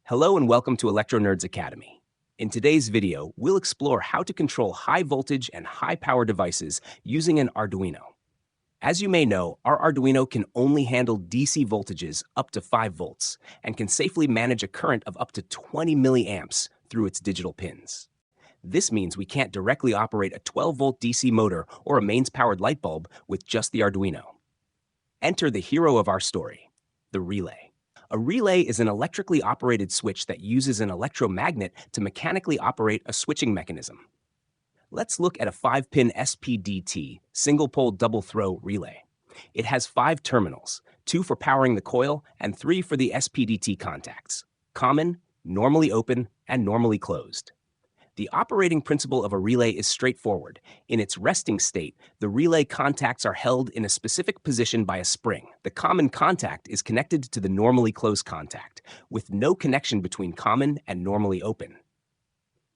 Hello and welcome to Electro Nerds Academy. In today's video, we'll explore how to control high voltage and high power devices using an Arduino. As you may know, our Arduino can only handle DC voltages up to 5 volts and can safely manage a current of up to 20 milliamps through its digital pins. This means we can't directly operate a 12-volt DC motor or a mains-powered light bulb with just the Arduino. Enter the hero of our story, the relay. A relay is an electrically operated switch that uses an electromagnet to mechanically operate a switching mechanism. Let's look at a 5-pin SPDT, single-pole double-throw relay. It has 5 terminals, 2 for powering the coil and 3 for the SPDT contacts: common, normally open, and normally closed. The operating principle of a relay is straightforward. In its resting state, the relay contacts are held in a specific position by a spring. The common contact is connected to the normally closed contact, with no connection between common and normally open.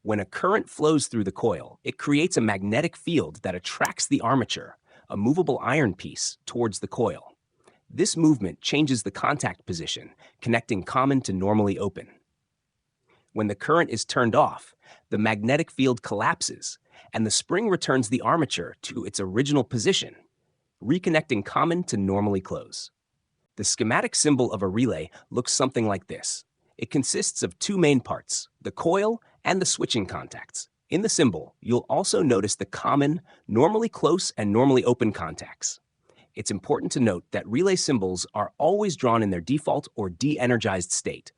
When a current flows through the coil, it creates a magnetic field that attracts the armature, a movable iron piece, towards the coil. This movement changes the contact position, connecting common to normally open. When the current is turned off, the magnetic field collapses, and the spring returns the armature to its original position, reconnecting common to normally close. The schematic symbol of a relay looks something like this. It consists of 2 main parts, the coil and the switching contacts. In the symbol, you'll also notice the common, normally close, and normally open contacts. It's important to note that relay symbols are always drawn in their default or de-energized state,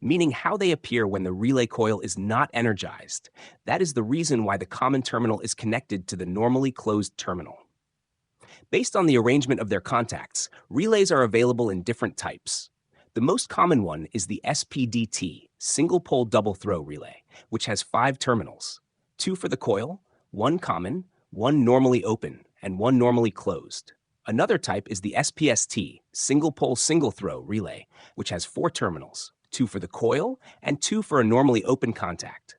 meaning how they appear when the relay coil is not energized. That is the reason why the common terminal is connected to the normally closed terminal. Based on the arrangement of their contacts, relays are available in different types. The most common one is the SPDT, single-pole double-throw relay, which has 5 terminals: 2 for the coil, 1 common, 1 normally open, and 1 normally closed. Another type is the SPST, single-pole single-throw relay, which has 4 terminals: 2 for the coil, and 2 for a normally open contact.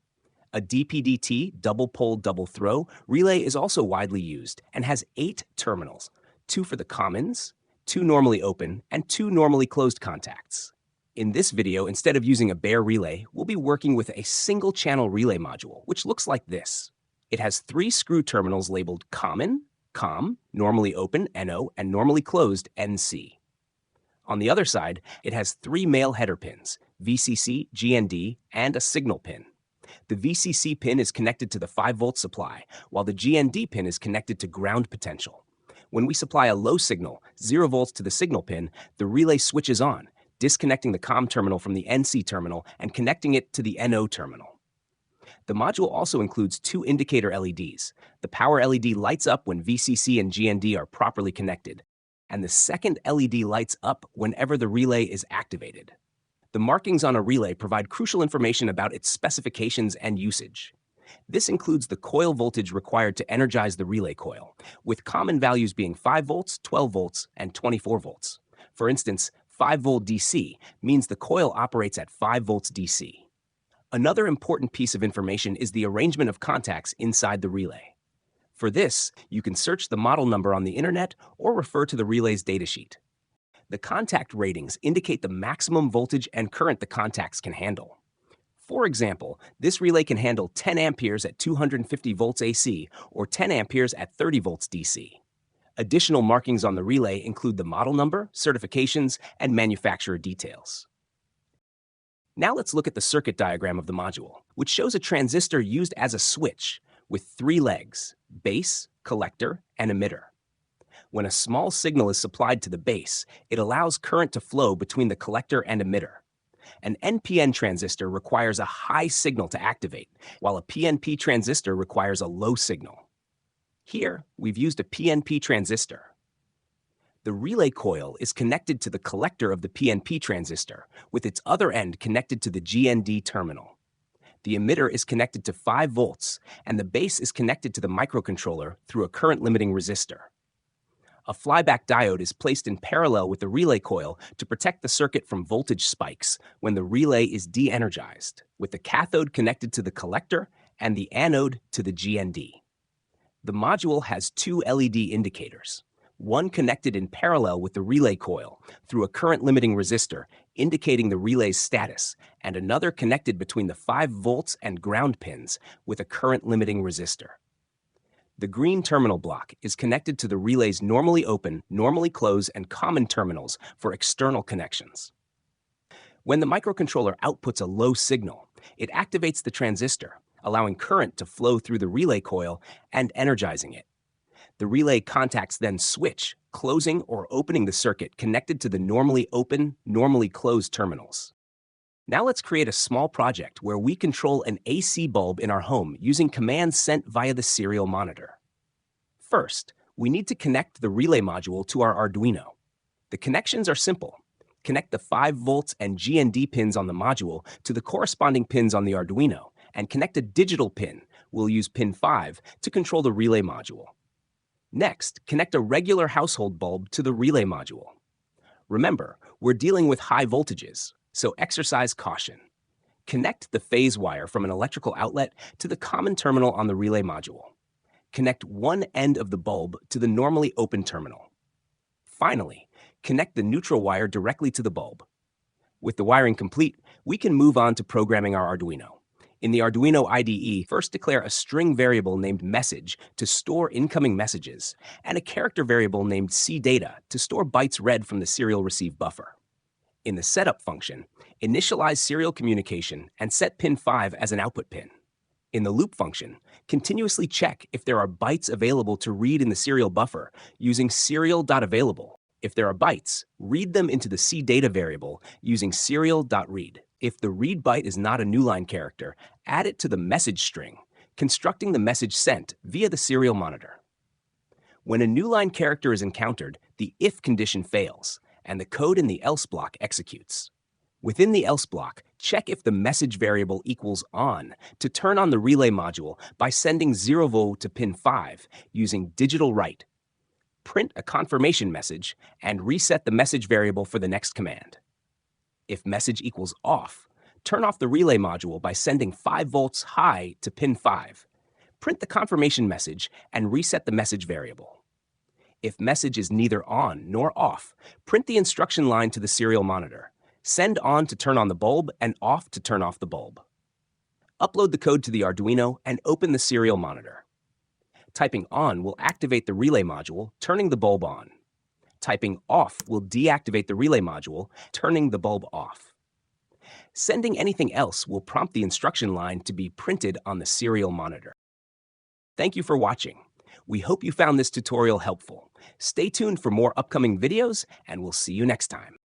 A DPDT, double-pole double-throw, relay is also widely used and has 8 terminals: 2 for the commons, 2 normally open, and 2 normally closed contacts. In this video, instead of using a bare relay, we'll be working with a single-channel relay module, which looks like this. It has 3 screw terminals labeled common, COM, normally open, NO, and normally closed, NC. On the other side, it has 3 male header pins, VCC, GND, and a signal pin. The VCC pin is connected to the 5-volt supply, while the GND pin is connected to ground potential. When we supply a low signal, 0 volts to the signal pin, the relay switches on, disconnecting the COM terminal from the NC terminal and connecting it to the NO terminal. The module also includes 2 indicator LEDs. The power LED lights up when VCC and GND are properly connected, and the second LED lights up whenever the relay is activated. The markings on a relay provide crucial information about its specifications and usage. This includes the coil voltage required to energize the relay coil, with common values being 5 volts, 12 volts, and 24 volts. For instance, 5-volt DC means the coil operates at 5 volts DC. Another important piece of information is the arrangement of contacts inside the relay. For this, you can search the model number on the internet or refer to the relay's datasheet. The contact ratings indicate the maximum voltage and current the contacts can handle. For example, this relay can handle 10 amperes at 250 volts AC or 10 amperes at 30 volts DC. Additional markings on the relay include the model number, certifications, and manufacturer details. Now let's look at the circuit diagram of the module, which shows a transistor used as a switch with 3 legs: base, collector, and emitter. When a small signal is supplied to the base, it allows current to flow between the collector and emitter. An NPN transistor requires a high signal to activate, while a PNP transistor requires a low signal. Here, we've used a PNP transistor. The relay coil is connected to the collector of the PNP transistor, with its other end connected to the GND terminal. The emitter is connected to 5 volts, and the base is connected to the microcontroller through a current-limiting resistor. A flyback diode is placed in parallel with the relay coil to protect the circuit from voltage spikes when the relay is de-energized, with the cathode connected to the collector and the anode to the GND. The module has 2 LED indicators. one connected in parallel with the relay coil through a current-limiting resistor indicating the relay's status, and another connected between the 5 volts and ground pins with a current-limiting resistor. The green terminal block is connected to the relay's normally open, normally closed, and common terminals for external connections. When the microcontroller outputs a low signal, it activates the transistor, allowing current to flow through the relay coil and energizing it. The relay contacts then switch, closing or opening the circuit connected to the normally open, normally closed terminals. Now let's create a small project where we control an AC bulb in our home using commands sent via the serial monitor. First, we need to connect the relay module to our Arduino. The connections are simple. Connect the 5 volts and GND pins on the module to the corresponding pins on the Arduino, and connect a digital pin. We'll use pin 5 to control the relay module. Next, connect a regular household bulb to the relay module. Remember, we're dealing with high voltages, so exercise caution. Connect the phase wire from an electrical outlet to the common terminal on the relay module. Connect one end of the bulb to the normally open terminal. Finally, connect the neutral wire directly to the bulb. With the wiring complete, we can move on to programming our Arduino. In the Arduino IDE, first declare a string variable named message to store incoming messages, and a character variable named cdata to store bytes read from the serial receive buffer. In the setup function, initialize serial communication and set pin 5 as an output pin. In the loop function, continuously check if there are bytes available to read in the serial buffer using serial.available. If there are bytes, read them into the cdata variable using serial.read. If the read byte is not a new line character, add it to the message string, constructing the message sent via the serial monitor. When a new line character is encountered, the if condition fails, and the code in the else block executes. Within the else block, check if the message variable equals on to turn on the relay module by sending 0V to pin 5 using digital write. Print a confirmation message and reset the message variable for the next command. If message equals off, turn off the relay module by sending 5 volts high to pin 5. Print the confirmation message and reset the message variable. If message is neither on nor off, print the instruction line to the serial monitor. Send on to turn on the bulb and off to turn off the bulb. Upload the code to the Arduino and open the serial monitor. Typing on will activate the relay module, turning the bulb on. Typing off will deactivate the relay module, turning the bulb off. Sending anything else will prompt the instruction line to be printed on the serial monitor. Thank you for watching. We hope you found this tutorial helpful. Stay tuned for more upcoming videos, and we'll see you next time.